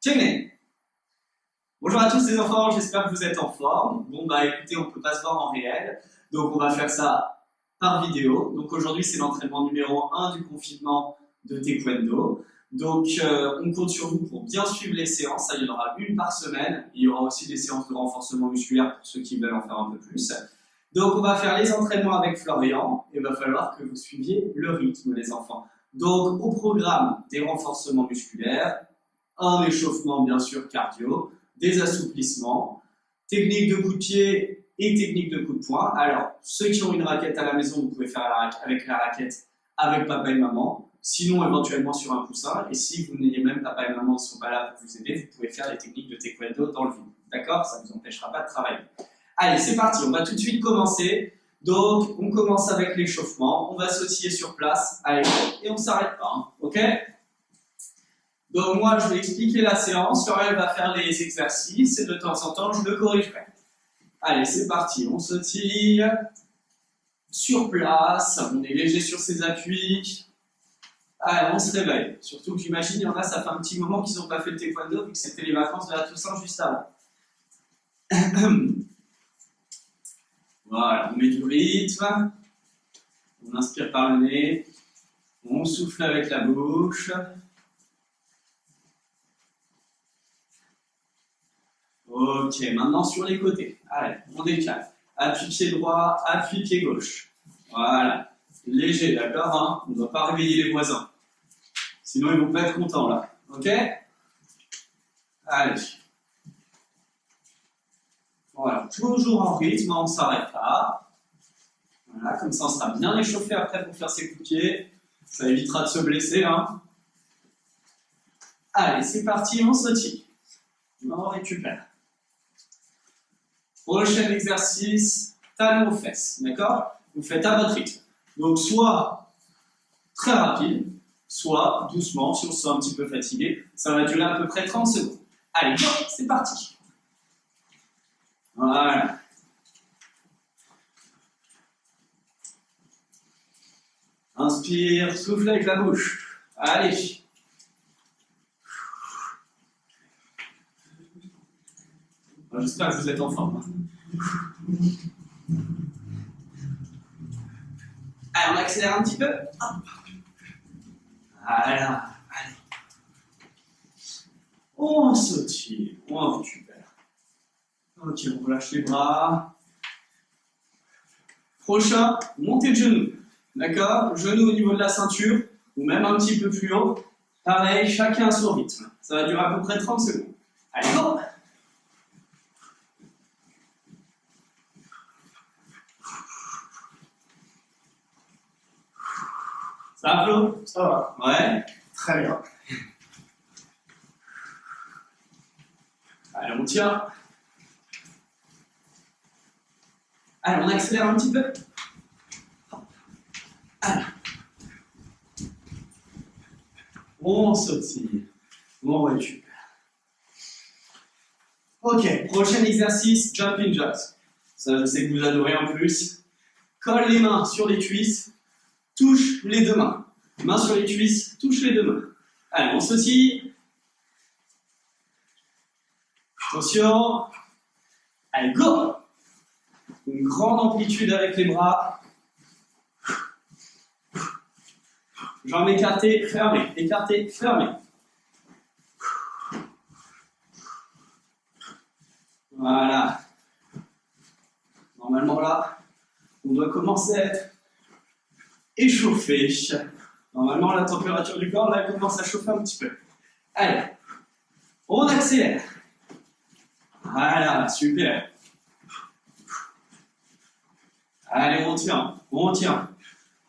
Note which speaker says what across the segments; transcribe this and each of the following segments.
Speaker 1: Tenez. Bonjour à tous les enfants, j'espère que vous êtes en forme. Bon bah écoutez, on ne peut pas se voir en réel, donc on va faire ça par vidéo. Donc aujourd'hui c'est l'entraînement numéro 1 du confinement de Taekwondo. Donc on compte sur vous pour bien suivre les séances, il y en aura une par semaine. Il y aura aussi des séances de renforcement musculaire pour ceux qui veulent en faire un peu plus. Donc on va faire les entraînements avec Florian, et il va falloir que vous suiviez le rythme les enfants. Donc au programme des renforcements musculaires, un échauffement bien sûr cardio, des assouplissements, technique de coup de pied et technique de coup de poing. Alors, ceux qui ont une raquette à la maison, vous pouvez faire avec la raquette avec papa et maman, sinon éventuellement sur un coussin, et si vous n'ayez même papa et maman ne sont pas là pour vous aider, vous pouvez faire les techniques de taekwondo dans le vide. D'accord? Ça ne vous empêchera pas de travailler. Allez, c'est parti, on va tout de suite commencer. Donc, on commence avec l'échauffement, on va sautiller sur place, allez, et on ne s'arrête pas, hein, ok? Donc moi, je vais expliquer la séance, Florian va faire les exercices et de temps en temps, je le corrigerai. Allez, c'est parti, on sautille sur place, on est léger sur ses appuis. Allez, on se réveille. Surtout que j'imagine, il y en a, ça fait un petit moment qu'ils n'ont pas fait le taekwondo vu que c'était les vacances de la Toussaint juste avant. Voilà, on met du rythme, on inspire par le nez, on souffle avec la bouche. Ok, maintenant sur les côtés. Allez, on décale. Appui pied droit, appui pied gauche. Voilà. Léger, d'accord, hein? On ne doit pas réveiller les voisins. Sinon, ils ne vont pas être contents, là. Ok? Allez. Voilà, toujours en rythme, on ne s'arrête pas. Voilà, comme ça, on sera bien échauffé après pour faire ses coups de pied. Ça évitera de se blesser, hein. Allez, c'est parti, on sautille. On récupère. Prochain exercice, talon aux fesses, d'accord? Vous faites à votre rythme. Donc soit très rapide, soit doucement, si on se sent un petit peu fatigué. Ça va durer à peu près 30 secondes. Allez, go, c'est parti. Voilà. Inspire, souffle avec la bouche. Allez. J'espère que vous êtes en forme. Allez, on accélère un petit peu. Voilà. Allez. On sautille. On récupère. Ok, on relâche les bras. Prochain, montée de genou. D'accord? Genou au niveau de la ceinture, ou même un petit peu plus haut. Pareil, chacun à son rythme. Ça va durer à peu près 30 secondes. Allez, go! Ça va, Flo?
Speaker 2: Ça va.
Speaker 1: Ouais.
Speaker 2: Très bien.
Speaker 1: Allez, on tient. Allez, on accélère un petit peu. Allez. On sautille. On récupère. Ok, prochain exercice, jumping jacks. Ça, je sais que vous adorez en plus. Colle les mains sur les cuisses. Touche les deux mains. Main sur les cuisses, touche les deux mains. Allez, on sautille. Attention. Allez, go! Une grande amplitude avec les bras. Jambes écartées, fermées. Écartées, fermées. Voilà. Normalement là, on doit commencer à être échauffé. Normalement, la température du corps, là, elle commence à chauffer un petit peu. Allez, on accélère. Voilà, super. Allez, on tient, on tient.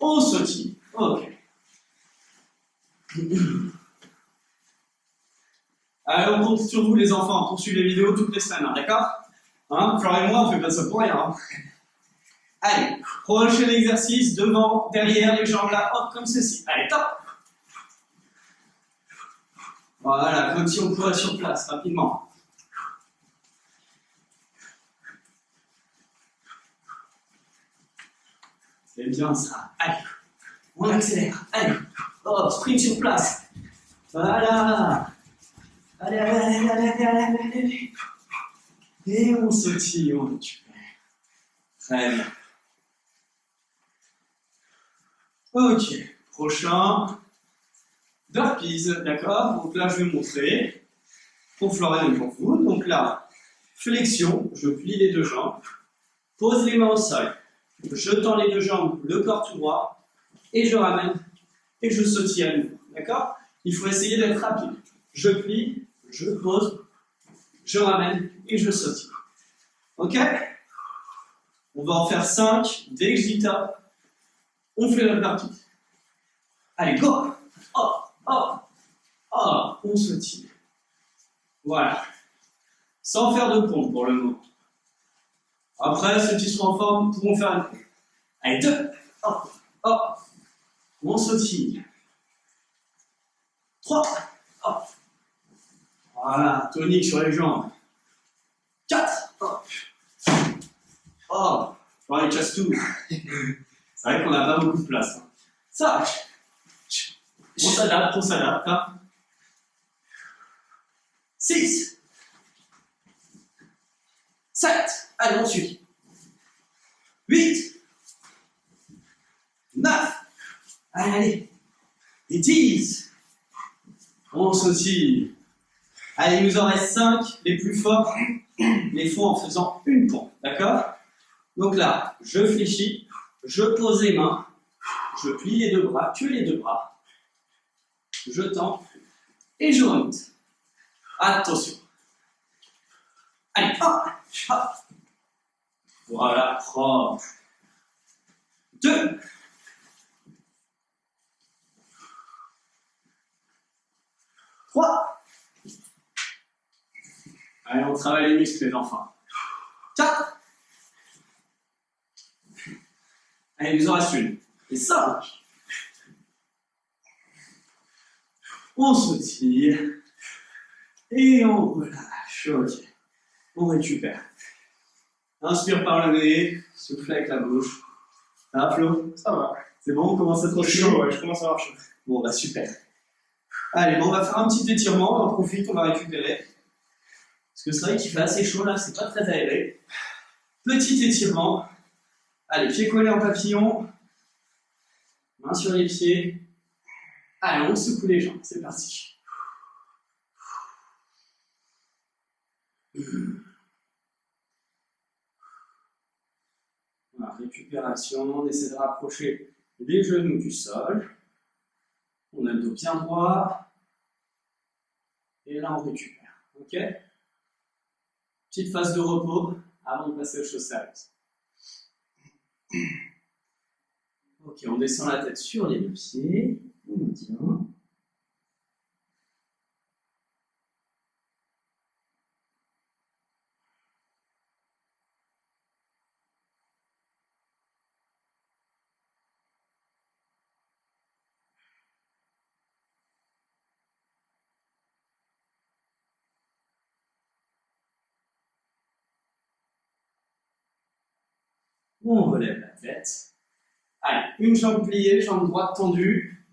Speaker 1: On sautille. Ok. Allez, on compte sur vous, les enfants, pour suivre les vidéos toutes les semaines, hein, d'accord? Hein, Florian et moi, on fait pas ça pour rien. Hein. Allez, prochain exercice, devant, derrière, les jambes là, hop, comme ceci. Allez, top! Voilà, comme si on courait sur place, rapidement. C'est bien ça. Allez, on accélère. Allez, hop, sprint sur place. Voilà. Allez, allez, allez, allez, allez, allez, allez, allez. Et on sautille, on récupère. Très bien. Ok, prochain. Burpees, d'accord? Donc là, je vais montrer. Pour Florian et pour vous. Donc là, flexion, je plie les deux jambes. Pose les mains au sol. Je tends les deux jambes, le corps tout droit. Et je ramène. Et je sautille à nouveau. D'accord? Il faut essayer d'être rapide. Je plie, je pose, je ramène et je sautille. Ok? On va en faire 5. Dès que je dis top, on fait le partie. Allez, go! Hop, hop, hop, on sautille. Voilà. Sans faire de pompe pour le moment. Après, ceux qui sont en forme pourront faire une pompe. Allez, 2. Hop, hop. On sautille. 3. Hop. Voilà, tonique sur les jambes. 4. Hop. Oh, ouais, just tout. C'est vrai qu'on n'a pas beaucoup de place. 5. On s'adapte, hein. 6. 7. Allez, on suit. 8. 9. Allez. Et 10. On sautille. Allez, il nous en reste 5. Les plus forts les font en faisant une pompe. D'accord? Donc là, je fléchis, je pose les mains, je plie les deux bras, que les deux bras. Je tends et je remonte. Attention. Allez, hop, hop. Voilà, propre. 2. 3. Allez, on travaille les muscles, les enfants. 4. Allez, il nous en reste une. Et 5. On sautille. Et on relâche. Ok. On récupère. Inspire par le nez. Souffle avec la bouche. Ça va, Flo?
Speaker 2: Ça va.
Speaker 1: C'est bon, on commence à se
Speaker 2: C'est chaud, ouais, je commence à avoir chaud.
Speaker 1: Bon, bah super. Allez, bon, on va faire un petit étirement. On en profite, on va récupérer. Parce que c'est vrai qu'il fait assez chaud là, c'est pas très aéré. Petit étirement. Allez, pieds collés en papillon. Main sur les pieds. Allez, on secoue les jambes. C'est parti. Voilà, récupération. On essaie de rapprocher les genoux du sol. On a le dos bien droit. Et là, on récupère. Ok? Petite phase de repos avant de passer aux choses sérieuses. Ok, on descend la tête sur les deux pieds. On maintient. On relève la tête. Allez, une jambe pliée, jambe droite tendue.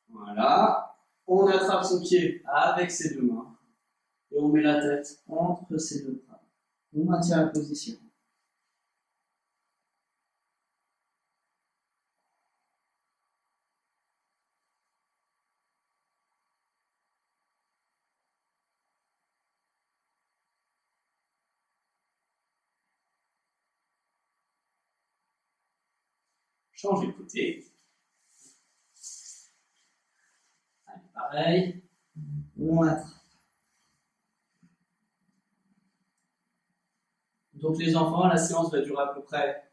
Speaker 1: Voilà. On attrape son pied avec ses deux mains. Et on met la tête entre ses deux bras. On maintient la position. Change de côté. Allez, pareil. On attrape. Donc les enfants, la séance va durer à peu près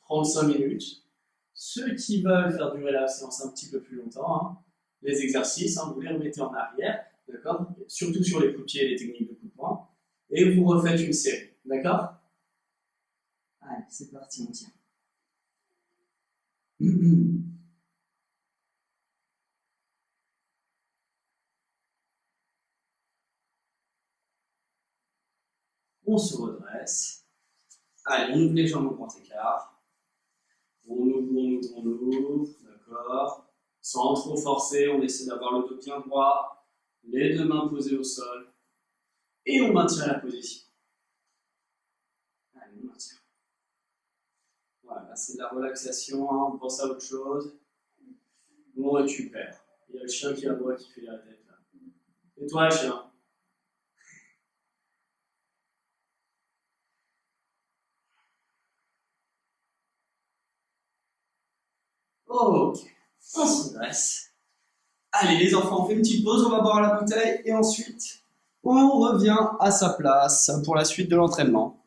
Speaker 1: 35 minutes. Ceux qui veulent faire durer la séance un petit peu plus longtemps, hein, les exercices, hein, vous les remettez en arrière, d'accord? Surtout sur les coups de pied et les techniques de coup de poing. Et vous refaites une série, d'accord? Allez, c'est parti, on tient. On se redresse. Allez, on ouvre les jambes au grand écart. On ouvre, d'accord? Sans trop forcer, on essaie d'avoir le dos bien droit, Les deux mains posées au sol. Et on maintient la position. Allez, on maintient. Voilà, c'est de la relaxation, hein, on pense à autre chose. On récupère. Il y a le chien qui aboie, qui fait la tête là. Et toi, chien? Ok, on se dresse. Allez, les enfants, on fait une petite pause, on va boire la bouteille et ensuite, on revient à sa place pour la suite de l'entraînement.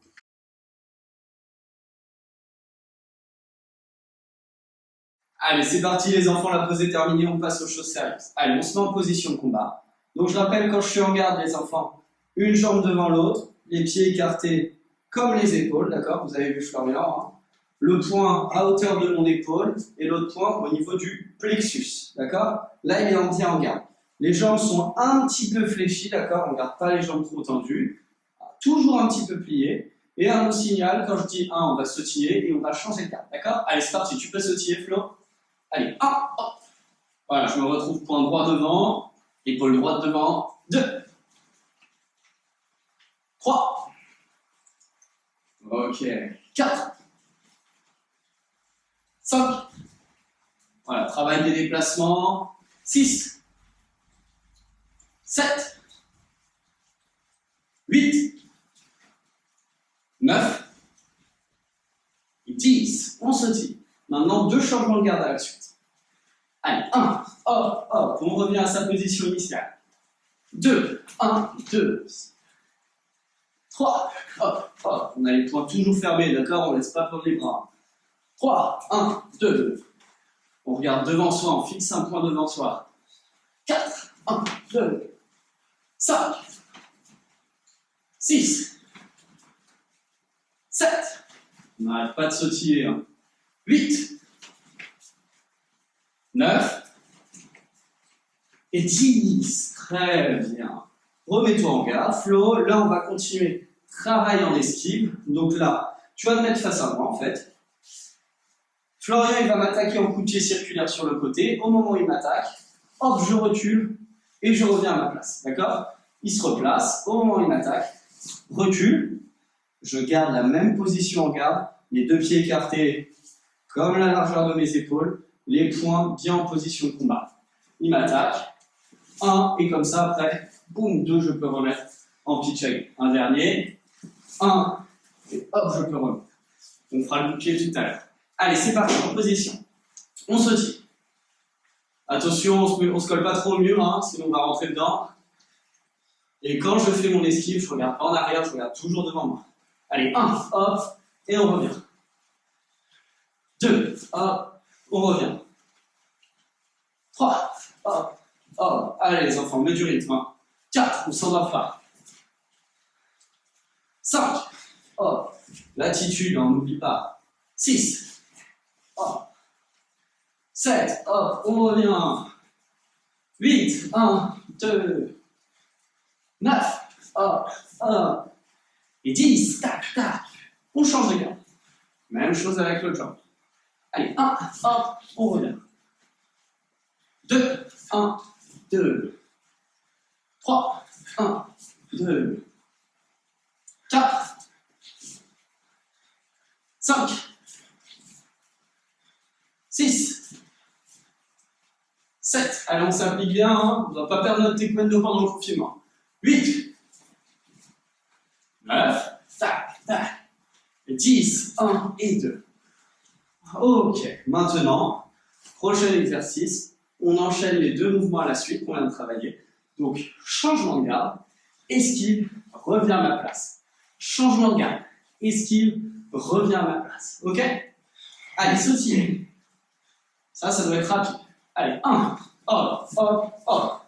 Speaker 1: Allez, c'est parti les enfants, la pause est terminée, on passe aux choses sérieuses. Allez, on se met en position de combat. Donc je rappelle, quand je suis en garde, les enfants, une jambe devant l'autre, les pieds écartés comme les épaules, d'accord? Vous avez vu Florian, hein? Le poing à hauteur de mon épaule et l'autre poing au niveau du plexus, d'accord? Là, il est bien en garde. Les jambes sont un petit peu fléchies, d'accord? On ne garde pas les jambes trop tendues. Toujours un petit peu pliées. Et à mon signal, quand je dis 1, on va sautiller et on va changer de garde, d'accord? Allez, c'est parti, tu peux sautiller, Flo? Allez, 1, hop. Voilà, je me retrouve point droit devant, épaule droite devant, 2, 3, ok, 4, 5, voilà, travail des déplacements, 6, 7, 8, 9, 10, on sautille. Maintenant, 2 changements de garde à la suite. Allez, 1, hop, hop, on revient à sa position initiale. 2, 1, 2, 3, hop, hop, on a les poings toujours fermés, d'accord? On ne laisse pas prendre les bras. 3, 1, 2, on regarde devant soi, on fixe un point devant soi. 4, 1, 2, 5, 6, 7, on n'arrête pas de sautiller, hein. 8, 9 et 10. Très bien. Remets-toi en garde, Flo. Là, on va continuer. Travail en esquive. Donc là, tu vas te mettre face à moi, en fait. Florian, il va m'attaquer en coup de pied circulaire sur le côté. Au moment où il m'attaque, hop, je recule et je reviens à ma place. D'accord? Il se replace. Au moment où il m'attaque, recule. Je garde la même position en garde. Les 2 pieds écartés comme la largeur de mes épaules. Les poings bien en position de combat. Il m'attaque. 1, et comme ça, après, boum, 2, je peux remettre en petit check. Un dernier. 1, et hop, je peux remettre. On fera le pied tout à l'heure. Allez, c'est parti, en position. On sautille. Attention, on ne se colle pas trop au mur, hein, sinon on va rentrer dedans. Et quand je fais mon esquive, je regarde pas en arrière, je regarde toujours devant moi. Allez, 1, hop, et on revient. 2, hop, on revient. 3, hop, hop. Allez les enfants, mets du rythme. 4, on s'endort pas. 5, hop, l'attitude, on n'oublie pas. 6, hop. 7, hop, on revient. 8, 1, 2, 9, hop, hop. Et 10, tac, tac. On change de garde. Même chose avec l'autre jambe. Allez, 1, hop, on revient. 2, 1, 2, 3, 1, 2, 4, 5, 6, 7. Allez, on s'applique bien, hein. On ne va pas perdre notre taekwondo pendant le confinement. 8, 9, tac, tac. 10, 1 et 2. Ok, maintenant, prochain exercice, on enchaîne les 2 mouvements à la suite qu'on vient de travailler. Donc, changement de garde, esquive, reviens à ma place. Changement de garde, esquive, reviens à ma place. Ok? Allez, sautillez. Ça doit être rapide. Allez, 1, hop, hop, hop.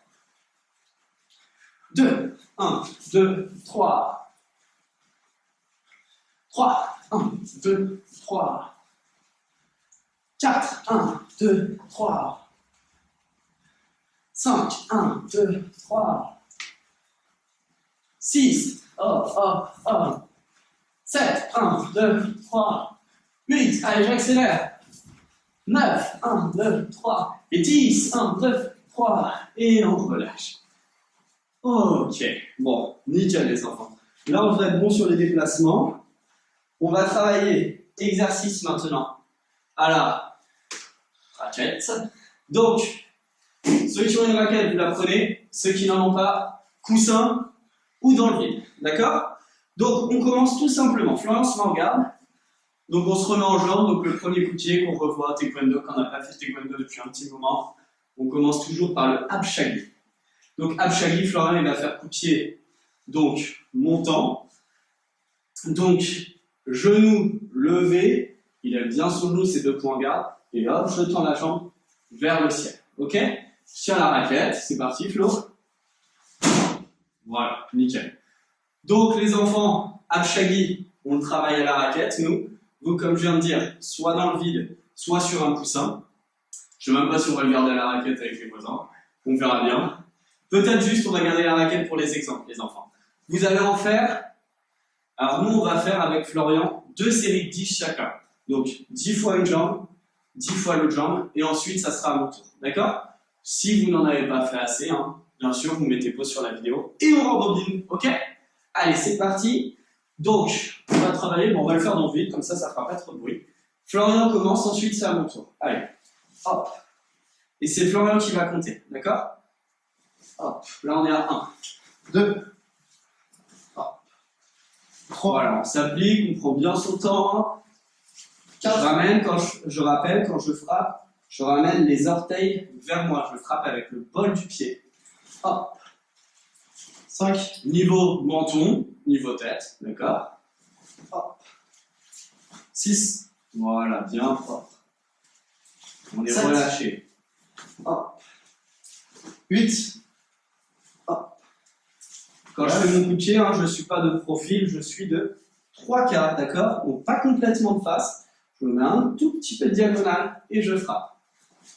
Speaker 1: 2, 1, 2, 3. 3, 1, 2, 3. 4, 1, 2, 3. 5, 1, 2, 3. 6, hop, hop, hop. 7, 1, 2, 3. 8, allez, j'accélère. 9, 1, 2, 3. Et 10, 1, 2, 3. Et on relâche. Ok, bon, nickel les enfants. Là, on va être bon sur les déplacements. On va travailler exercice maintenant à la raquette. Donc, ceux qui ont une raquette, vous la prenez. Ceux qui n'en ont pas, coussin ou dans le vide. D'accord? Donc, on commence tout simplement. Florian se met en garde. Donc, on se remet en jambe. Donc, le premier coup de pied qu'on revoit, taekwondo, qu'on n'a pas fait taekwondo depuis un petit moment. On commence toujours par le abshagi. Donc, abshagi, Florian, il va faire coup de pied, donc montant. Donc, genou levé, il aime bien son genou, ses deux points en garde. Et hop, je tends la jambe vers le ciel. Ok? Je tiens la raquette, c'est parti, Flo. Voilà, nickel. Donc, les enfants, abshagi, on travaille à la raquette, nous. Vous, comme je viens de dire, soit dans le vide, soit sur un coussin. Je ne sais même pas si on va le garder à la raquette avec les voisins. On verra bien. Peut-être juste, on va garder la raquette pour les exemples, les enfants. Vous allez en faire, alors nous, on va faire avec Florian 2 séries de 10 chacun. Donc, 10 fois une jambe, 10 fois l'autre jambe, et ensuite, ça sera à mon tour. D'accord? Si vous n'en avez pas fait assez, hein, bien sûr, vous mettez pause sur la vidéo, et on rembobine, ok? Allez, c'est parti. Donc, on va travailler, bon, on va le faire dans le vide, comme ça ne fera pas trop de bruit. Florian commence, ensuite, c'est à mon tour. Allez, hop. Et c'est Florian qui va compter, d'accord? Hop, là on est à 1, 2, hop, 3, voilà, on s'applique, on prend bien son temps. 4, je rappelle, quand je frappe, je ramène les orteils vers moi, je frappe avec le bol du pied. Hop, 5, niveau menton, niveau tête, d'accord? Hop, 6, voilà, bien propre. On est 7, relâché. Hop, 8, quand je fais mon coup de pied, hein, je ne suis pas de profil, je suis de 3 quarts, d'accord? Donc pas complètement de face. Je me mets un tout petit peu de diagonale et je frappe.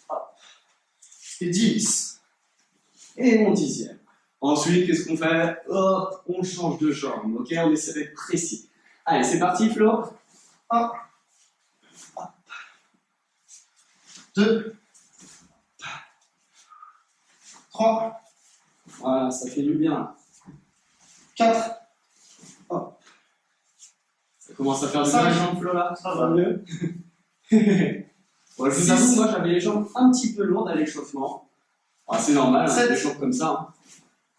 Speaker 1: Hop. Et 10. Et mon 10e. Ensuite, qu'est-ce qu'on fait? Hop, on change de jambe, ok? On essaie d'être précis. Allez, c'est parti, Flo. 1, 2, 3. Voilà, ça fait du bien. 4. Hop. Ça commence à faire du bien les jambes, Flo, là. Ça va mieux. Bon, je vous avoue, moi, j'avais les jambes un petit peu lourdes à l'échauffement. Ah, c'est normal, hein, des jambes comme ça. Hein.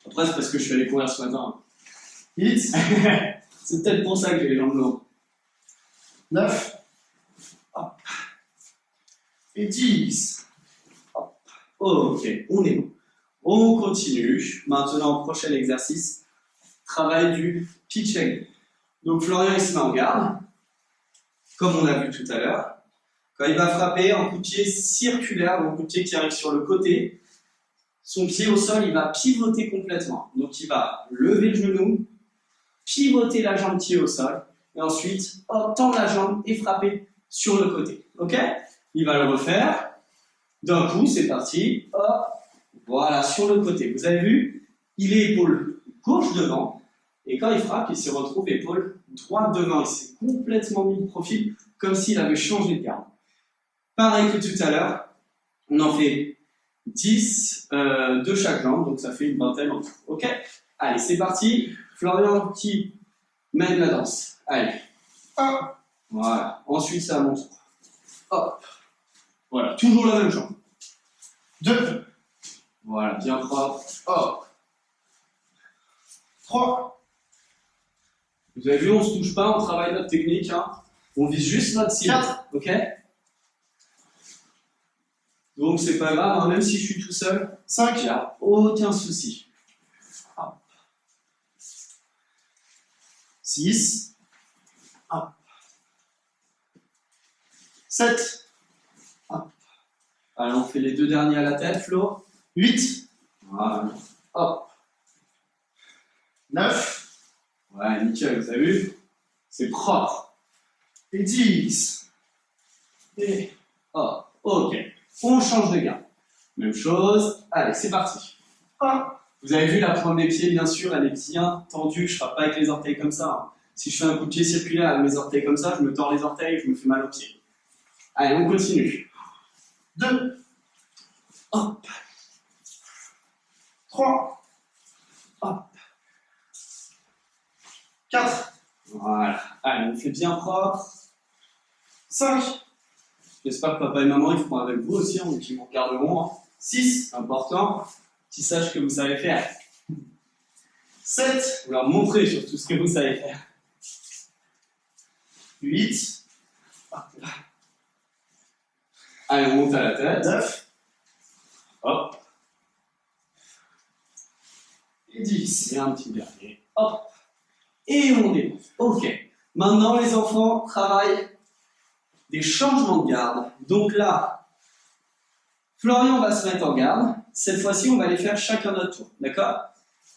Speaker 1: Après, c'est parce que je suis allé courir ce matin. 8. C'est peut-être pour ça que j'ai les jambes lourdes. 9. Hop. Et 10. Hop. Ok, on est bon. On continue. Maintenant, prochain exercice. Travail du pitching. Donc Florian il se met en garde, comme on a vu tout à l'heure. Quand il va frapper un coup de pied circulaire, un coup de pied qui arrive sur le côté, son pied au sol, il va pivoter complètement. Donc il va lever le genou, pivoter la jambe pied au sol, et ensuite hop, tendre la jambe et frapper sur le côté. Ok? Il va le refaire. D'un coup, c'est parti. Hop, voilà, sur le côté. Vous avez vu? Il est épaule gauche devant. Et quand il frappe, il se retrouve épaule droite devant. Il s'est complètement mis de profil, comme s'il avait changé de garde. Pareil que tout à l'heure, on en fait 10 de chaque jambe, donc ça fait une vingtaine en tout. Ok? Allez, c'est parti. Florian qui mène la danse. Allez. Hop. Voilà. Ensuite, c'est à mon tour. Hop. Voilà. Toujours la même jambe. 2. Voilà. Bien propre. Hop. 3. Vous avez vu, on ne se touche pas, on travaille notre technique. Hein. On vise juste notre cible. 4. Ok? Donc, c'est pas grave, hein, même si je suis tout seul. 5. Il n'y a aucun souci. 6. 7. Allez, on fait les 2 derniers à la tête, Flo. 8. Voilà. Hop. 9. Ouais, nickel, vous avez vu? C'est propre. Et 10. Et hop. Ok. On change de garde. Même chose. Allez, c'est parti. 1. Vous avez vu, la pointe des pieds, bien sûr, elle est bien tendue. Je ne frappe pas avec les orteils comme ça. Hein. Si je fais un coup de pied circulaire avec mes orteils comme ça, je me tords les orteils et je me fais mal aux pieds. Allez, on continue. 2. Hop. 3. Hop. 4. Voilà. Allez, on fait bien propre. 5. J'espère que papa et maman ils feront avec vous aussi, hein, donc ils vous regarderont. 6. C'est important qu'ils sachent que vous savez faire. 7. Vous leur montrez surtout ce que vous savez faire. 8. Allez, on monte à la tête. 9. Hop. Et 10. Et un petit dernier. Hop. Et on démonte. Ok. Maintenant, les enfants travaillent des changements de garde. Donc là, Florian va se mettre en garde. Cette fois-ci, on va les faire chacun notre tour. D'accord?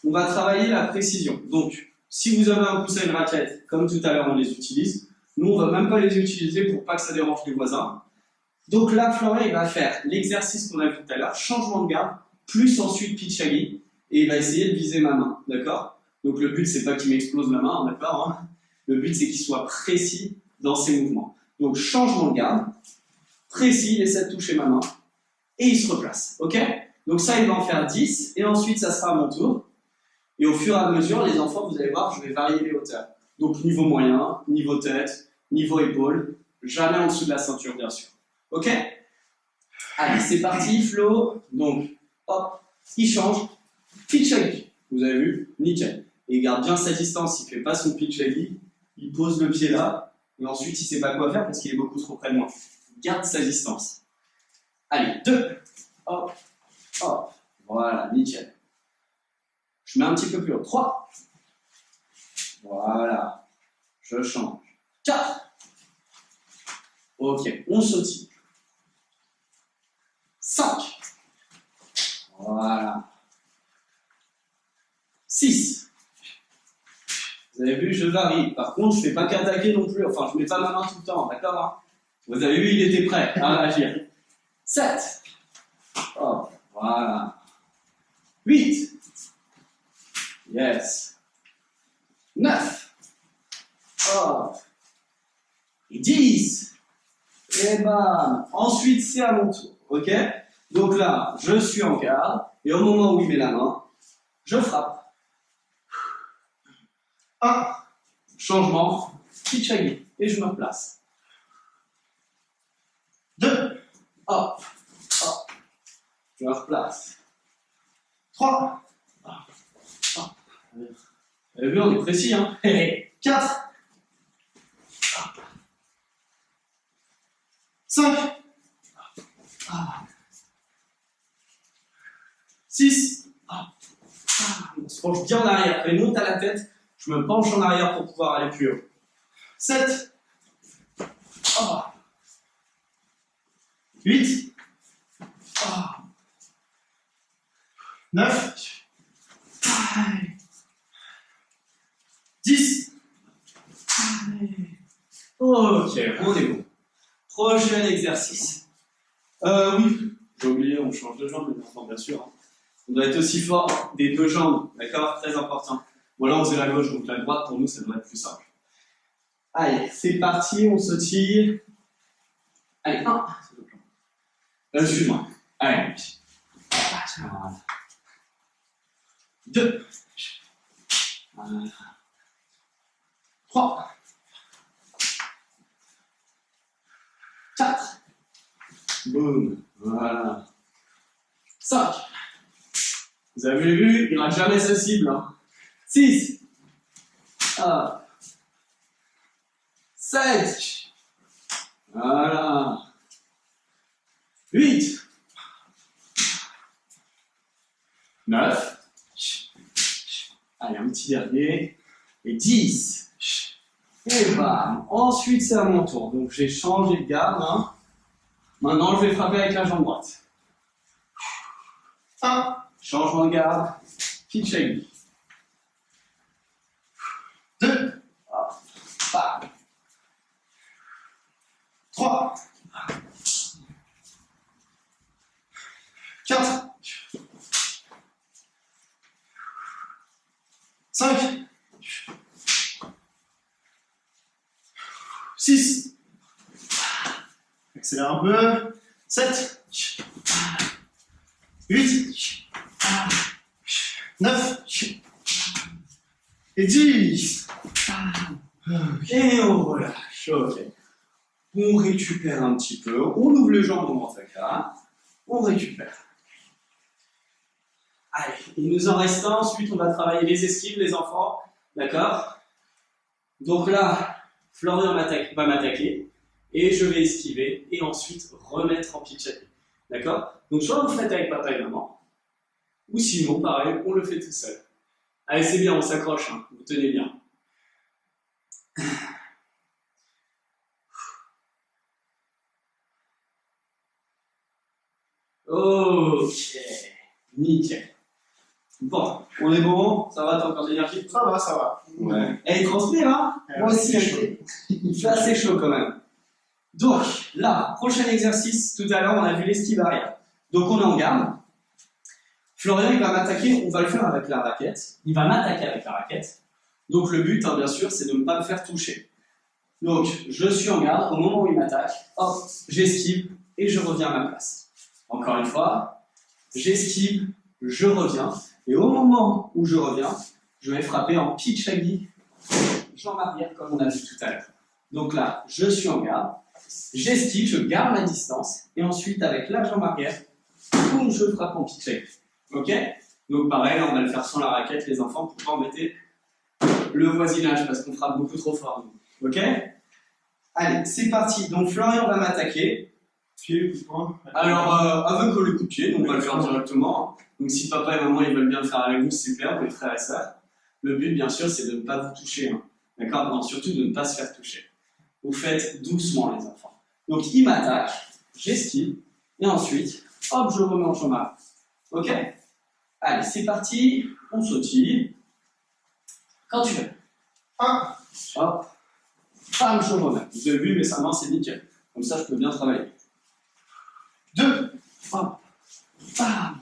Speaker 1: On va travailler la précision. Donc, si vous avez un coussin et une raquette, comme tout à l'heure, on les utilise. Nous, on ne va même pas les utiliser pour pas que ça dérange les voisins. Donc là, Florian, il va faire l'exercice qu'on a vu tout à l'heure, changement de garde, plus ensuite pitchagi, et il va essayer de viser ma main. D'accord? Donc le but, c'est pas qu'il m'explose la main, d'accord, hein. Le but, c'est qu'il soit précis dans ses mouvements. Donc changement de garde, précis, il essaie de toucher ma main, et il se replace. Ok? Donc ça, il va en faire 10, et ensuite, ça sera à mon tour. Et au fur et à mesure, les enfants, vous allez voir, je vais varier les hauteurs. Donc niveau moyen, niveau tête, niveau épaule, jamais en dessous de la ceinture, bien sûr. Ok? Allez, c'est parti, Flo. Donc, hop, il change. Pitchagi. Vous avez vu? Nickel. Et il garde bien sa distance, il ne fait pas son pitchagi. Il pose le pied là. Et ensuite, il ne sait pas quoi faire parce qu'il est beaucoup trop près de moi. Il garde sa distance. Allez, 2. Hop, hop. Voilà, nickel. Je mets un petit peu plus haut. 3. Voilà. Je change. 4. Ok, on sautille. 5. Voilà. 6. Vous avez vu, je varie. Par contre, je ne fais pas qu'attaquer non plus. Enfin, je ne mets pas ma main tout le temps, d'accord, hein? Vous avez vu, il était prêt à agir. 7. Oh, voilà. 8. Yes. 9. Oh. Et 10. Et bam. Ensuite, c'est à mon tour. Ok? Donc là, je suis en garde. Et au moment où il met la main, je frappe. 1. Changement. Pitchagi. Et je me replace. 2. Hop. Hop. Je me replace. 3. Hop. Vous avez vu, on est précis, hein? 4. 5. 6. On se penche bien en arrière. Après, monte à la tête. Je me penche en arrière pour pouvoir aller plus haut. 7. 8. 9. 10. Ok, on est bon. Prochain exercice. Oui, j'ai oublié, on change de jambe, les enfants, bien sûr. Hein. On doit être aussi fort des deux jambes, d'accord? Très important. Bon, là, on faisait la gauche, donc la droite, pour nous, ça devrait être plus simple. Allez, c'est parti, on sautille. Allez, 1. Excuse-moi. Allez. 2. 3. 4. Boum. Voilà. 5. Vous avez vu, il n'a jamais sa cible. Hein. 6. 7. Voilà. 8. 9. Allez, un petit dernier. Et 10. Et bam. Ensuite, c'est à mon tour. Donc, j'ai changé de garde. Hein. Maintenant, je vais frapper avec la jambe droite. 1. Changement de garde. Pitchagi. 2. Bam. 3. 4. 5. 6. Accélère un peu. 7. 8. 9.
Speaker 2: Et 10.
Speaker 1: Et on relâche, ok. On récupère un petit peu, on ouvre le jambon dans sa cas, on récupère. Allez, il nous en reste un, ensuite on va travailler les esquives, les enfants, d'accord? Donc là, Florian va m'attaquer, et je vais esquiver, et ensuite remettre en pitch à pied, d'accord? Donc soit vous le faites avec papa et maman, ou sinon, pareil, on le fait tout seul. Allez, c'est bien, on s'accroche, hein, vous tenez bien. Ok, nickel. Bon, on est bon? Ça va, t'as encore de l'énergie?
Speaker 2: Ça va, ça va.
Speaker 1: Ouais. Et il transpire, hein? Moi aussi, il fait assez chaud quand même. Donc, là, prochain exercice, tout à l'heure, on a vu l'esquive arrière. Donc, on est en garde. Florian, il va m'attaquer, on va le faire avec la raquette. Il va m'attaquer avec la raquette. Donc, le but, hein, bien sûr, c'est de ne pas me faire toucher. Donc, je suis en garde. Au moment où il m'attaque, hop, j'esquive et je reviens à ma place. Encore une fois, j'esquive, je reviens. Et au moment où je reviens, je vais frapper en pitch agui, jambe arrière, comme on a vu tout à l'heure. Donc là, je suis en garde. J'esquive, je garde ma distance. Et ensuite, avec la jambe arrière, boum, je frappe en pitch agui. Ok? Donc pareil, on va le faire sans la raquette, les enfants, pour pas embêter le voisinage, parce qu'on frappe beaucoup trop fort. Ok? Allez, c'est parti. Donc Florian va m'attaquer.
Speaker 2: Pied, coup de poing.
Speaker 1: Alors, avec le coup de pied, donc on va le faire directement. Donc si papa et maman ils veulent bien le faire avec vous, c'est super, les frères et sœurs. Le but, bien sûr, c'est de ne pas vous toucher. Hein. D'accord? Non, surtout de ne pas se faire toucher. Vous faites doucement, les enfants. Donc il m'attaque, j'esquive, et ensuite, hop, je remets en chemin. Ok? Allez, c'est parti, on sautille. Quand tu veux.
Speaker 2: 1.
Speaker 1: Hop. Bam, je remets. Vous avez vu, mais sa main, c'est nickel. Comme ça, je peux bien travailler.
Speaker 2: 2.
Speaker 1: Hop. Bam.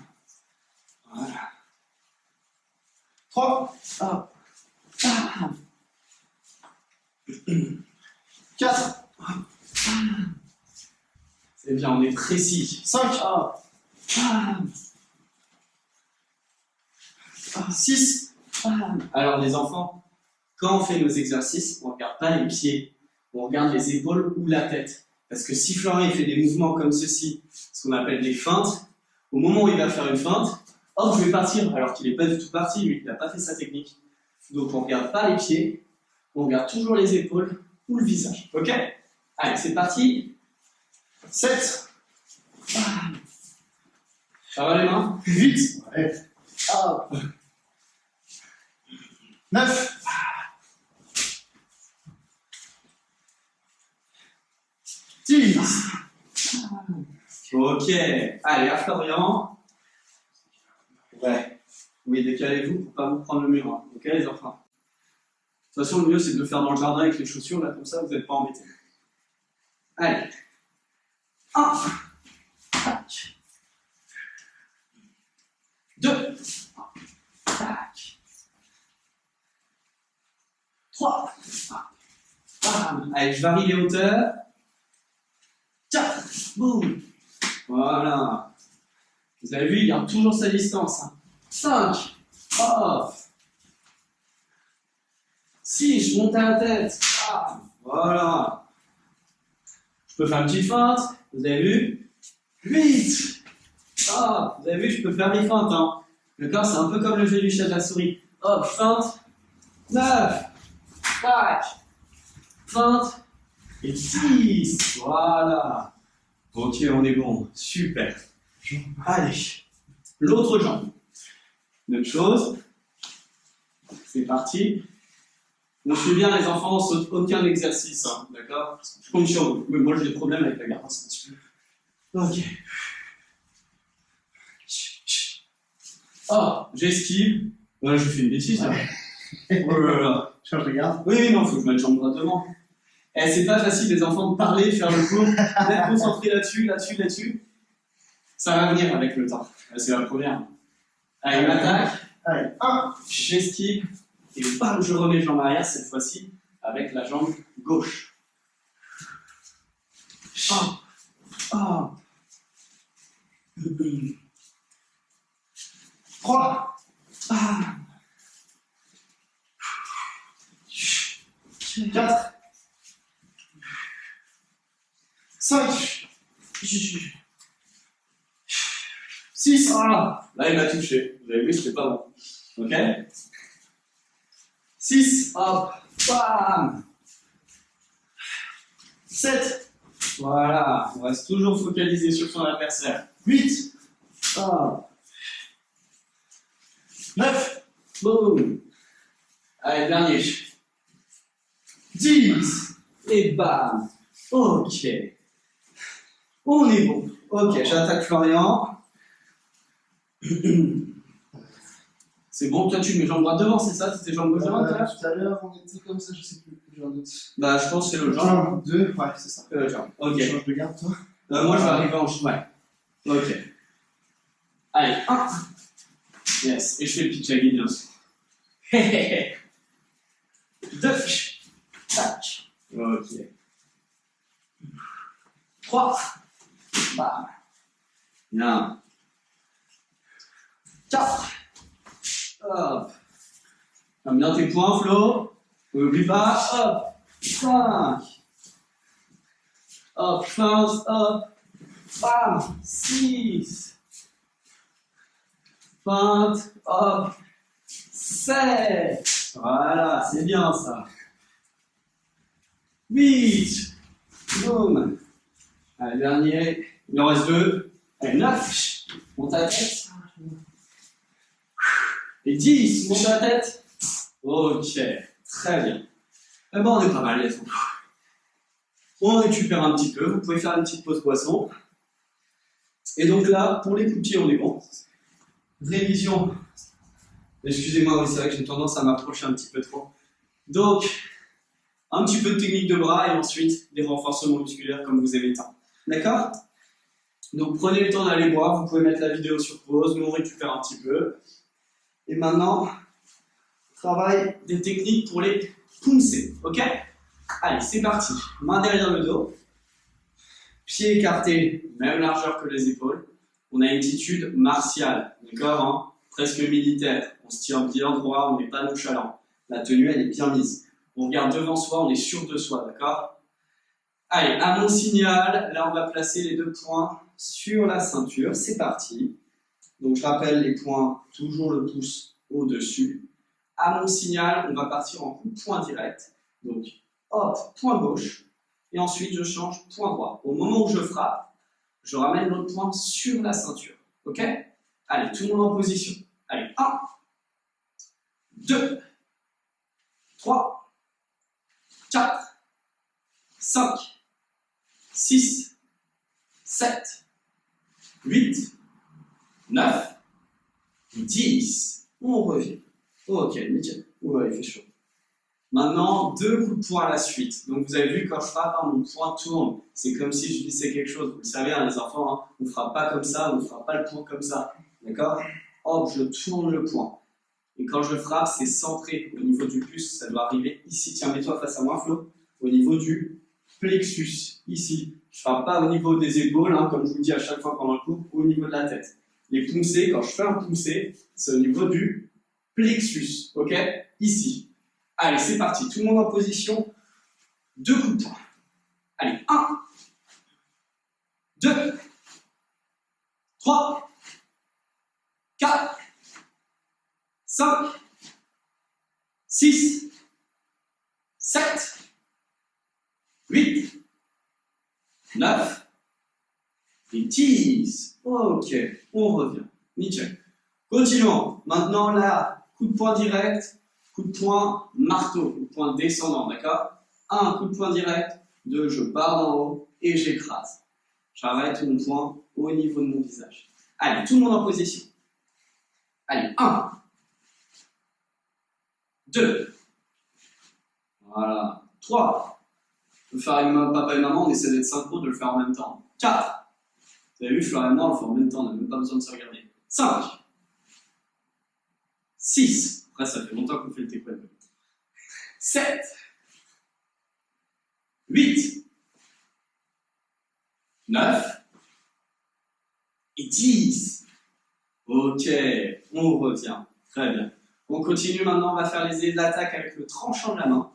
Speaker 1: Voilà.
Speaker 2: 3.
Speaker 1: Hop. Bam.
Speaker 2: 4.
Speaker 1: C'est bien, on est précis.
Speaker 2: 5.
Speaker 1: Hop. Bam.
Speaker 2: 6.
Speaker 1: Bam. Alors, les enfants, quand on fait nos exercices, on ne regarde pas les pieds, on regarde les épaules ou la tête. Parce que si Florian fait des mouvements comme ceci, ce qu'on appelle des feintes, au moment où il va faire une feinte, hop, je vais partir, alors qu'il n'est pas du tout parti, lui, il n'a pas fait sa technique. Donc on ne regarde pas les pieds, on regarde toujours les épaules ou le visage. Ok? Allez, c'est parti.
Speaker 2: 7.
Speaker 1: Ça va les mains?
Speaker 2: 8. Ouais.
Speaker 1: Hop.
Speaker 2: 9. 10.
Speaker 1: Ok. Allez, à Florian. Ouais. Oui, décalez-vous pour ne pas vous prendre le mur. Hein. Ok, les enfants? De toute façon, le mieux, c'est de le faire dans le jardin avec les chaussures, là, comme ça, vous n'êtes pas embêtés. Allez. 1. 2. 3. Allez, je varie les hauteurs. 4. Boum. Voilà. Vous avez vu, il garde toujours sa distance. 5. Off. 6. Je monte à la tête. Voilà. Je peux faire une petite feinte. Vous avez vu? 8. Vous avez vu, je peux faire des feintes. Hein. D'accord? C'est un peu comme le jeu du chat de la souris. Hop, feinte. 9. Tac. Feinte. Et 10. Voilà. Ok, on est bon. Super. Allez. L'autre jambe. Même chose. C'est parti. On suit bien les enfants, on saute aucun exercice. Hein, d'accord? Je compte sur vous. Mais moi j'ai des problèmes avec la garde. Ok. Oh, j'esquive. Voilà, je fais une bêtise. Là. Oh là là.
Speaker 2: Change de garde.
Speaker 1: Oui, non, faut que je mette jambe droite devant. Eh, c'est pas facile les enfants de parler, de faire le cours, d'être concentrés là-dessus. Ça va venir avec le temps. C'est la première. Allez, on attaque.
Speaker 2: Allez, 1.
Speaker 1: J'esquive. Et bam, je remets jambe arrière cette fois-ci avec la jambe gauche.
Speaker 2: 3. 4, 5, 6,
Speaker 1: Ah, là, il m'a touché. Vous avez vu, c'était pas bon. Ok?
Speaker 2: 6,
Speaker 1: Hop, bam!
Speaker 2: 7,
Speaker 1: Voilà, on reste toujours focalisé sur son adversaire.
Speaker 2: 8,
Speaker 1: Hop,
Speaker 2: 9,
Speaker 1: boum! Allez, dernier.
Speaker 2: 10.
Speaker 1: Et bam! Ok. On est bon. Ok, j'attaque Florian. C'est bon, toi tu mets jambes droite devant, c'est ça? C'était jambes gauche devant tout à l'heure?
Speaker 2: Tout à l'heure, on était comme ça, je sais plus. J'ai un doute.
Speaker 1: Bah, je pense que c'est le genre.
Speaker 2: 1, 2, ouais, c'est ça.
Speaker 1: Genre. Ok.
Speaker 2: Tu changes de garde, toi?
Speaker 1: Moi, je vais arriver en chemin. Ok. Allez, 1. Yes. Et je fais le pitch à guide, bien sûr. 2. Tac. Ok. 3. Bam. Bien. 4. Hop. Ferme bien tes poings, Flo. N'oublie pas. Hop. 5. Hop, 15, hop. Bam. 6. 20, hop. 7. Voilà, c'est bien ça. 8. Boum. Allez, dernier. Il en reste 2. Allez, 9. Monte la tête. Et 10. Monte la tête. Ok. Très bien. Eh ben, on est pas mal, les enfants. On récupère un petit peu. Vous pouvez faire une petite pause boisson. Et donc là, pour les coups de pied, on est bon. Révision. Excusez-moi, oui, c'est vrai que j'ai tendance à m'approcher un petit peu trop. Donc, un petit peu de technique de bras et ensuite des renforcements musculaires comme vous aimez tant. D'accord? Donc, prenez le temps d'aller boire. Vous pouvez mettre la vidéo sur pause. Nous, on récupère un petit peu. Et maintenant, travail des techniques pour les pouncés. Ok? Allez, c'est parti. Main derrière le dos. Pieds écartés, même largeur que les épaules. On a une attitude martiale. D'accord, hein? Presque militaire. On se tient bien droit, on n'est pas nonchalant. La tenue, elle est bien mise. On regarde devant soi, on est sûr de soi, d'accord? Allez, à mon signal, là, on va placer les 2 poings sur la ceinture. C'est parti. Donc, je rappelle les poings, toujours le pouce au-dessus. À mon signal, on va partir en coup de poing direct. Donc, hop, poing gauche. Et ensuite, je change point droit. Au moment où je frappe, je ramène l'autre poing sur la ceinture. Ok? Allez, tout le monde en position. Allez, 1, 2, 3, 4, 5, 6, 7, 8, 9, 10. On revient. Ok, nickel. Ouais, il fait chaud. Maintenant, 2 coups de poing à la suite. Donc, vous avez vu, quand je frappe, mon poing tourne. C'est comme si je glissais quelque chose. Vous le savez, hein, les enfants, hein, on ne frappe pas comme ça, on ne frappe pas le poing comme ça. D'accord? Hop, je tourne le poing. Et quand je frappe, c'est centré au niveau du plus. Ça doit arriver ici. Tiens, mets-toi face à moi, Flo. Au niveau du plexus, ici. Je ne frappe pas au niveau des épaules, hein, comme je vous dis à chaque fois pendant le cours, au niveau de la tête. Les pouncés, quand je fais un pouncé, c'est au niveau du plexus. Ok? Ici. Allez, c'est parti. Tout le monde en position. 2 coups de poing. Allez, 1, 2, 3, 4, 5, 6, 7, 8, 9 et 10. Ok, on revient. Nickel. Continuons. Maintenant, là, coup de poing direct. Coup de poing marteau, coup de poing descendant, d'accord? 1, coup de poing direct. 2, je pars d'en haut et j'écrase. J'arrête mon poing au niveau de mon visage. Allez, tout le monde en position. Allez, 1, 2, voilà, 3. Je peux faire avec papa et maman, on essaie d'être synchro, de le faire en même temps. 4. Vous avez vu, Florian et moi, on le fait en même temps, on n'a même pas besoin de se regarder. 5. 6. Après, ça fait longtemps qu'on fait le taekwondo. 7. 8. 9. Et 10. Ok, on revient. Très bien. On continue maintenant, on va faire les attaques avec le tranchant de la main.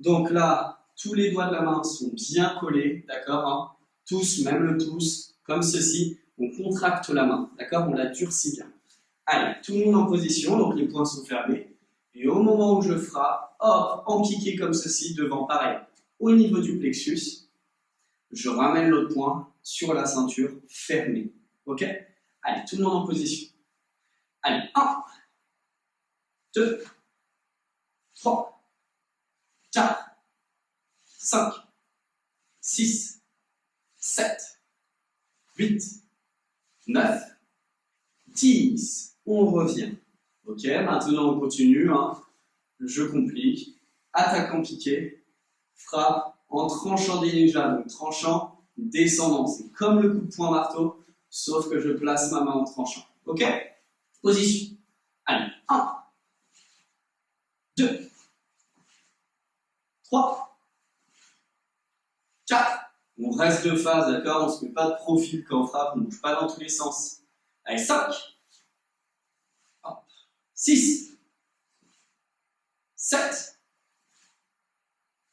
Speaker 1: Donc là, tous les doigts de la main sont bien collés, d'accord, hein? Tous, même le pouce, comme ceci. On contracte la main, d'accord? On la durcit bien. Allez, tout le monde en position, donc les poings sont fermés. Et au moment où je frappe, hop, en piqué comme ceci, devant, pareil, au niveau du plexus, je ramène l'autre poing sur la ceinture, fermée. Ok? Allez, tout le monde en position. Allez, 1, 2, 3, 4, 5, 6, 7, 8, 9, 10. On revient. Ok, maintenant on continue. Hein. Je complique. Attaque en piqué. Frappe en tranchant des ninjas. Donc tranchant, descendant. C'est comme le coup de poing marteau, sauf que je place ma main en tranchant. Ok? Position. Allez, 1, 2, 3, 4. On reste de face, d'accord? On ne se met pas de profil quand on frappe, on ne bouge pas dans tous les sens. Allez, 5, 6, 7,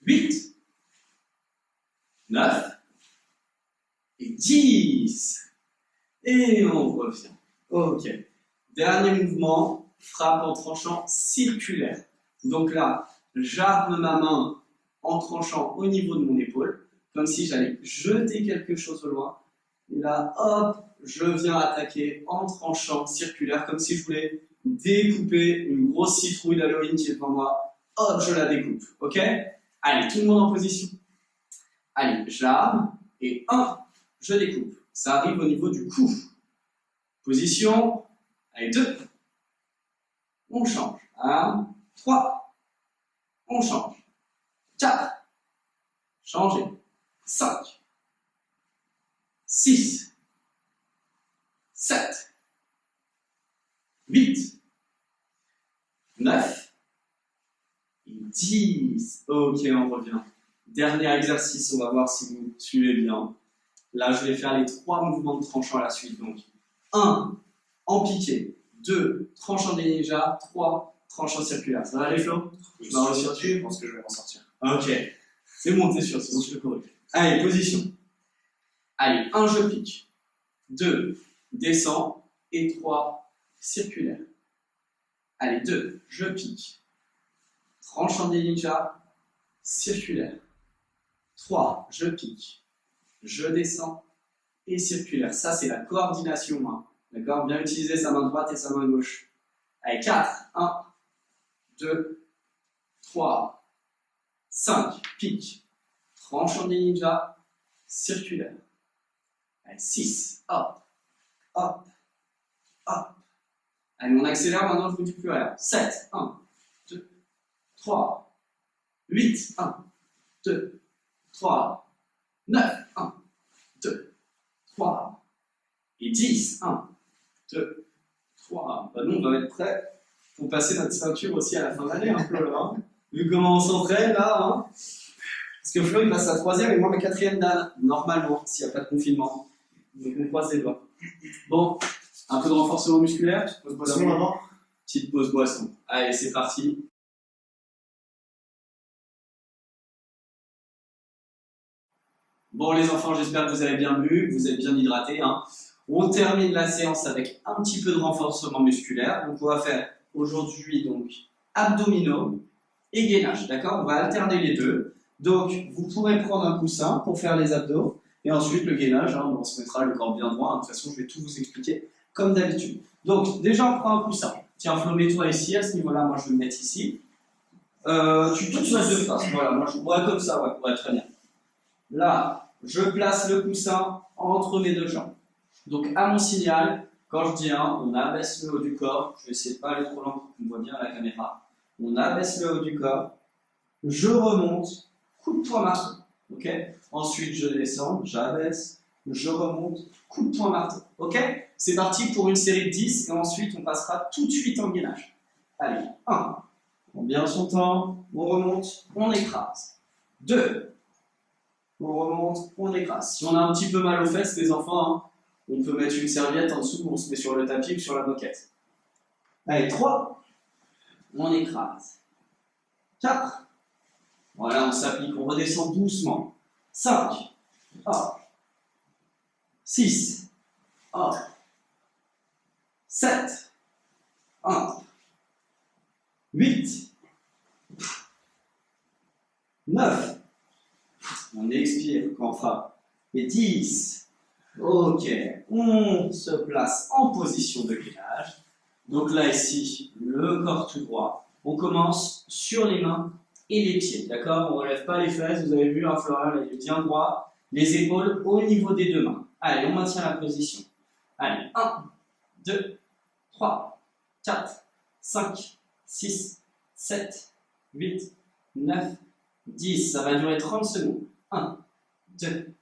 Speaker 1: 8, 9 et 10. Et on revient. Ok. Dernier mouvement, frappe en tranchant circulaire. Donc là, j'arme ma main en tranchant au niveau de mon épaule, comme si j'allais jeter quelque chose au loin. Et là, hop, je viens attaquer en tranchant circulaire, comme si je voulais découper une grosse citrouille d'Halloween qui est devant moi. Hop, je la découpe. Ok? Allez, tout le monde en position. Allez, j'arme et 1, je découpe. Ça arrive au niveau du cou. Position. Allez, 2. On change. 1, 3. On change. 4. Changer. 5. 6. 7. 8. 9. Et 10. Ok, on revient. Dernier exercice, on va voir si vous suivez bien. Là, je vais faire les 3 mouvements de tranchant à la suite. Donc, 1, en piqué. 2, tranchant des ninjas. 3, tranchant circulaire. Ça va les Flo?
Speaker 2: Je pense que je vais m'en sortir.
Speaker 1: Ok. C'est bon, t'es sûr, sinon je te corrige. Allez, position. Allez, 1, je pique. 2, descend. Et 3, circulaire. Allez, 2, je pique. Tranchant des ninjas. Circulaire. 3, je pique. Je descends. Et circulaire. Ça, c'est la coordination. Hein. D'accord? Bien utiliser sa main droite et sa main gauche. Allez, 4. 1, 2, 3, 5. Pique. Tranchant des ninjas. Circulaire. Allez, 6. Hop. Hop. Hop. Allez, on accélère. Maintenant, je ne vous dis plus rien. 7. 1, 2, 3, 8. 1, 2, 3, 9. 1, 2, 3. Et 10. 1, 2, 3. Bah, nous, on va être prêts pour passer notre ceinture aussi à la fin de l'année, un peu, hein. Vu comment on s'entraîne, là, hein. Parce que Flo, il passe sa 3e et moi ma 4e dan, normalement, s'il n'y a pas de confinement. Donc, on croise les doigts. Bon, un peu de renforcement musculaire. Petite pause boisson avant. Petite pause boisson. Allez, c'est parti. Bon, les enfants, j'espère que vous avez bien bu, que vous êtes bien hydratés, hein. On termine la séance avec un petit peu de renforcement musculaire. Donc, on va faire aujourd'hui donc abdominaux et gainage, d'accord? On va alterner les deux. Donc, vous pourrez prendre un coussin pour faire les abdos et ensuite le gainage. Hein, on se mettra le corps bien droit. Hein, de toute façon, je vais tout vous expliquer comme d'habitude. Donc, déjà, on prend un coussin. Tiens, Flo, mets-toi ici. À ce niveau-là, moi, je vais me mettre ici. Tu te passes de face. Voilà, moi, je vois comme ça. Ouais, très bien. Là, je place le coussin entre mes deux jambes. Donc, à mon signal, quand je dis 1, on abaisse le haut du corps. Je vais essayer de ne pas aller trop loin pour qu'on voit bien à la caméra. On abaisse le haut du corps. Je remonte. Coup de poing marteau. Ok? Ensuite, je descends. J'abaisse. Je remonte. Coup de poing marteau. Ok? C'est parti pour une série de 10. Et ensuite, on passera tout de suite en gainage. Allez, 1. On prend bien son temps. On remonte. On écrase. 2. On remonte, on écrase. Si on a un petit peu mal aux fesses, les enfants, hein, on peut mettre une serviette en dessous, on se met sur le tapis ou sur la moquette. Allez, 3. On écrase. 4. Voilà, on s'applique, on redescend doucement. 5, hop. 6, hop. 7, hop. 8, 9, on expire quand on fera. Et 10, ok, on se place en position de gainage. Donc là, ici, le corps tout droit. On commence sur les mains et les pieds, d'accord? On ne relève pas les fesses, vous avez vu, un Florian, là, il est bien droit. Les épaules au niveau des deux mains. Allez, on maintient la position. Allez, 1, 2, 3, 4, 5, 6, 7, 8, 9, 10. Ça va durer 30 secondes. 1, 2,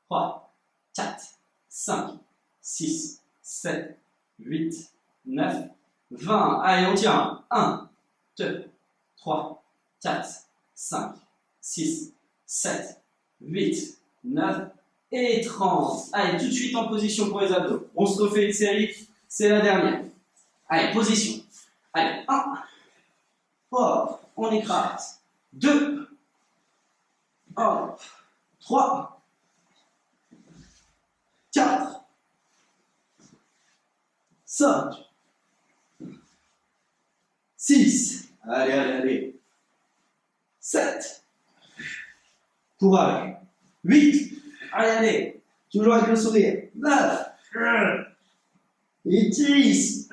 Speaker 1: 3, 4, 5, 6, 7, 8, 9, 20. Allez, on tient. 1, 2, 3, 4, 5, 6, 7, 8, 9 et 30. Allez, tout de suite en position pour les abdos. On se refait une série, c'est la dernière. Allez, position. Allez, 1, hop, on écrase. 2, hop, 3, 4, 5, 6, allez, 7, courage, 8, allez, toujours avec le sourire, 9, et 10,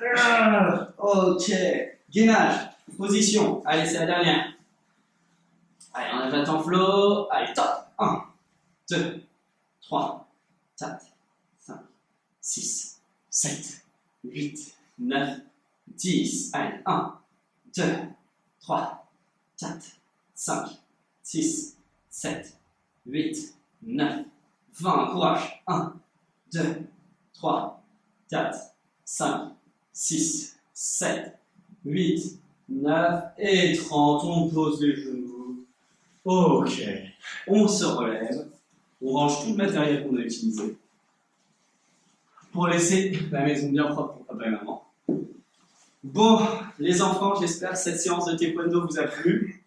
Speaker 1: ok, gainage, position, allez, c'est la dernière. Allez, on a en flow, allez, top, 1, 2, 3, 4, 5, 6, 7, 8, 9, 10, allez, 1, 2, 3, 4, 5, 6, 7, 8, 9, 20, courage, 1, 2, 3, 4, 5, 6, 7, 8, 9 et 30, on pose les genoux, ok, on se relève, on range tout le matériel qu'on a utilisé pour laisser la maison bien propre pour papa et maman. Bon, les enfants, j'espère que cette séance de taekwondo vous a plu.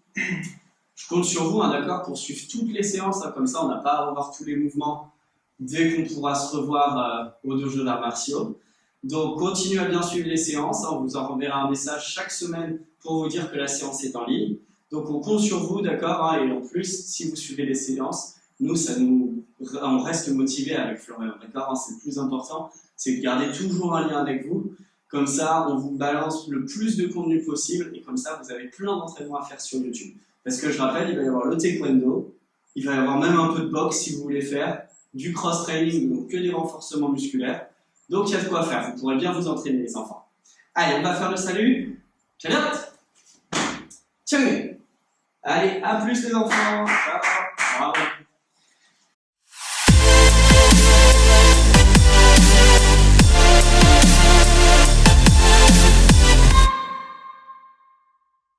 Speaker 1: Je compte sur vous, hein, d'accord, pour suivre toutes les séances, hein, comme ça on n'a pas à revoir tous les mouvements dès qu'on pourra se revoir au dojo d'arts martiaux. Donc continuez à bien suivre les séances, hein, on vous en renverra un message chaque semaine pour vous dire que la séance est en ligne. Donc on compte sur vous, d'accord, hein, et en plus, si vous suivez les séances, on reste motivé avec Florian, d'accord, hein, c'est le plus important, c'est de garder toujours un lien avec vous. Comme ça, on vous balance le plus de contenu possible et comme ça, vous avez plein d'entraînements à faire sur YouTube. Parce que je rappelle, il va y avoir le taekwondo, il va y avoir même un peu de boxe si vous voulez faire, du cross-training, donc que des renforcements musculaires. Donc il y a de quoi faire, vous pourrez bien vous entraîner les enfants. Allez, on va faire le salut. Ciao. Ciao. Allez, à plus les enfants. Ciao. Bravo.